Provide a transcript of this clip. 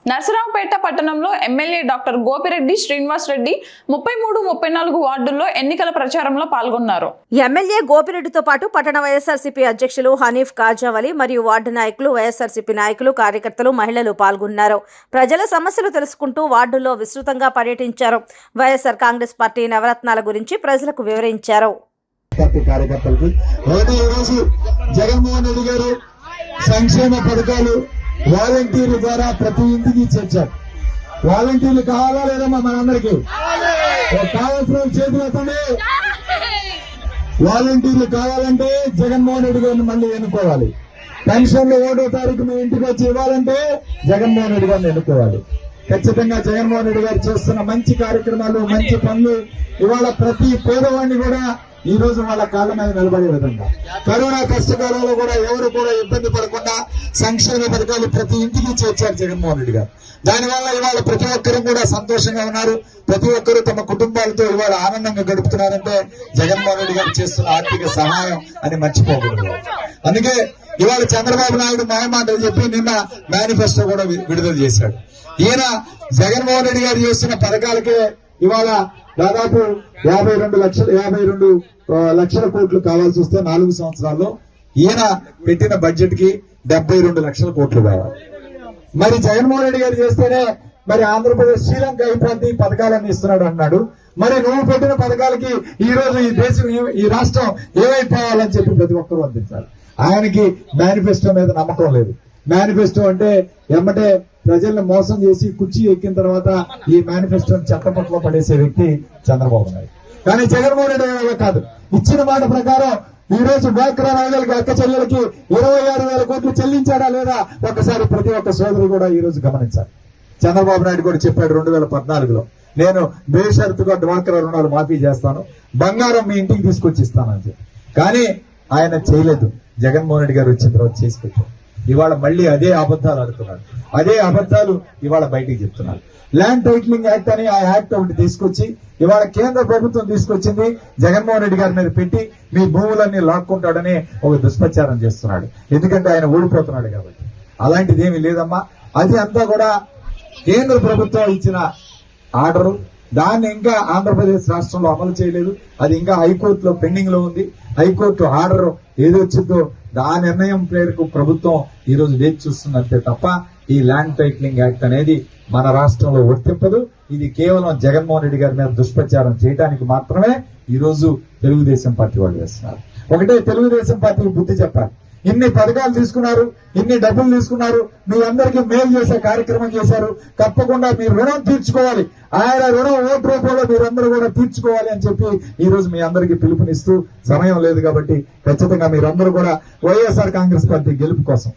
నర్సరావుపేట పట్టణంలో MLA doctor Gopireddy Srinivas Reddy 33, 34 వార్డుల్లో ఎన్నికల ప్రచారంలో పాల్గొన్నారు. ఎమ్మెల్యే గోపిరెడ్డితో పాటు పట్టణ వైఎస్ఆర్సీపీ అధ్యక్షులు హనీఫ్ కాజావలి మరియు వార్డు నాయకులు, వైఎస్ఆర్సీపీ నాయకులు, కార్యకర్తలు, మహిళలు పాల్గొన్నారు. ప్రజల సమస్యలు తెలుసుకుంటూ వార్డుల్లో విస్తృతంగా పర్యటించారు. వైఎస్ఆర్ కాంగ్రెస్ పార్టీ నవరత్నాల గురించి ప్రజలకు వివరించారు. జగన్మోహన్ రెడ్డి గారు సంక్షేమ పథకాలు వాలంటీర్ల ద్వారా ప్రతి ఇంటికి చేర్చారు. వాలంటీర్లు కావాలా లేదమ్మా? మనందరికీ కావాల్సిన చేతులు ఎత్తండి. వాలంటీర్లు కావాలంటే జగన్మోహన్ రెడ్డి గారిని మళ్ళీ ఎన్నుకోవాలి. పెన్షన్లు 1వ తారీఖు మీ ఇంటికి వచ్చి ఇవ్వాలంటే జగన్మోహన్ రెడ్డి గారిని ఎన్నుకోవాలి. ఖచ్చితంగా జగన్మోహన్ రెడ్డి గారు చేస్తున్న మంచి కార్యక్రమాలు, మంచి పనులు ఇవాళ ప్రతి పేదవాడిని కూడా ఈ రోజు వాళ్ళ కాళ్ళ మీద నిలబడే విధంగా, కరోనా కష్టకాలంలో కూడా ఎవరు కూడా ఇబ్బంది పడకుండా సంక్షేమ పథకాలు ప్రతి ఇంటికి చేర్చారు జగన్మోహన్ రెడ్డి గారు. దానివల్ల ఇవాళ ప్రతి ఒక్కరూ కూడా సంతోషంగా ఉన్నారు. ప్రతి ఒక్కరూ తమ కుటుంబాలతో ఇవాళ ఆనందంగా గడుపుతున్నారంటే జగన్మోహన్ రెడ్డి గారు చేస్తున్న ఆర్థిక సహాయం అని మర్చిపోకూడదు. అందుకే ఇవాళ చంద్రబాబు నాయుడు మాయమాటలు చెప్పి నిన్న మేనిఫెస్టో కూడా విడుదల చేశాడు. ఈయన జగన్మోహన్ రెడ్డి గారు చేస్తున్న పథకాలకే ఇవాళ దాదాపు 52 లక్షల కోట్లు కావాల్సి వస్తే 4 సంవత్సరాల్లో ఈయన పెట్టిన బడ్జెట్ కి 72 లక్షల కోట్లు కావాలి. మరి జగన్మోహన్ రెడ్డి గారు చేస్తేనే మరి ఆంధ్రప్రదేశ్ శ్రీలంక అయిపోద్ది పథకాలన్నీ ఇస్తున్నాడు అన్నాడు. మరి నువ్వు పెట్టిన పథకాలకి ఈ రోజు ఈ దేశం, ఈ రాష్ట్రం ఏమైపోవాలని చెప్పి ప్రతి ఒక్కరూ అందించాలి. ఆయనకి మేనిఫెస్టో మీద నమ్మకం లేదు. మేనిఫెస్టో అంటే ఎమ్మటే ప్రజల్ని మోసం చేసి కుర్చీ ఎక్కిన తర్వాత ఈ మేనిఫెస్టోని చెత్తపట్లో పడేసే వ్యక్తి చంద్రబాబు నాయుడు. కానీ జగన్మోహన్ రెడ్డి గారు కాదు. ఇచ్చిన మాట ప్రకారం ఈ రోజు డ్వాక్రా మహిళలకి, అక్క చెల్లెలకి 26,000 కోట్లు చెల్లించాడా లేదా ఒకసారి ప్రతి ఒక్క సోదరు కూడా ఈ రోజు గమనించాలి. చంద్రబాబు నాయుడు కూడా చెప్పాడు 2014లో నేను బేషరతుగా డ్వాక్రా రుణాలు మాఫీ చేస్తాను, బంగారం మీ ఇంటికి తీసుకొచ్చి ఇస్తానని చెప్పి. కానీ ఆయన చేయలేదు. జగన్మోహన్ రెడ్డి గారు వచ్చిన తర్వాత చేసి పెట్టారు. ఇవాళ మళ్ళీ అదే అబద్ధాలు ఆడుతున్నారు. అదే అబద్ధాలు ఇవాళ బయటికి చెప్తున్నారు. ల్యాండ్ టైటిలింగ్ యాక్ట్ అని ఆ యాక్ట్ ఒకటి తీసుకొచ్చి ఇవాళ కేంద్ర ప్రభుత్వం తీసుకొచ్చింది, జగన్మోహన్ రెడ్డి గారి మీద పెట్టి మీ భూములన్నీ లాక్కుంటాడని ఒక దుష్ప్రచారం చేస్తున్నాడు. ఎందుకంటే ఆయన ఓడిపోతున్నాడు కాబట్టి. అలాంటిది ఏమీ లేదమ్మా. అది అంతా కూడా కేంద్ర ప్రభుత్వం ఇచ్చిన ఆర్డరు. దాన్ని ఇంకా ఆంధ్రప్రదేశ్ రాష్ట్రంలో అమలు చేయలేదు. అది ఇంకా హైకోర్టులో పెండింగ్ లో ఉంది. హైకోర్టు ఆర్డర్ ఏదో వచ్చిందో ఆ నిర్ణయం పేరుకు ప్రభుత్వం ఈ రోజు వేచి చూస్తుందంతే తప్ప ఈ ల్యాండ్ టైటిలింగ్ యాక్ట్ అనేది మన రాష్ట్రంలో వర్తింపదు. ఇది కేవలం జగన్మోహన్ రెడ్డి గారి మీద దుష్ప్రచారం చేయడానికి మాత్రమే ఈ రోజు తెలుగుదేశం పార్టీ వాళ్ళు వేస్తున్నారు. ఒకటే తెలుగుదేశం పార్టీకి బుద్ధి చెప్పాలి. ఇన్ని పథకాలు తీసుకున్నారు, ఇన్ని డబ్బులు తీసుకున్నారు, మీ అందరికీ మేలు చేసే కార్యక్రమం చేశారు. తప్పకుండా మీరు రుణం తీర్చుకోవాలి. ఆయన రుణం ఓటు రూపంలో మీరందరూ కూడా తీర్చుకోవాలి అని చెప్పి ఈ రోజు మీ అందరికీ పిలుపునిస్తూ, సమయం లేదు కాబట్టి ఖచ్చితంగా మీరందరూ కూడా వైఎస్ఆర్ కాంగ్రెస్ పార్టీ గెలుపు కోసం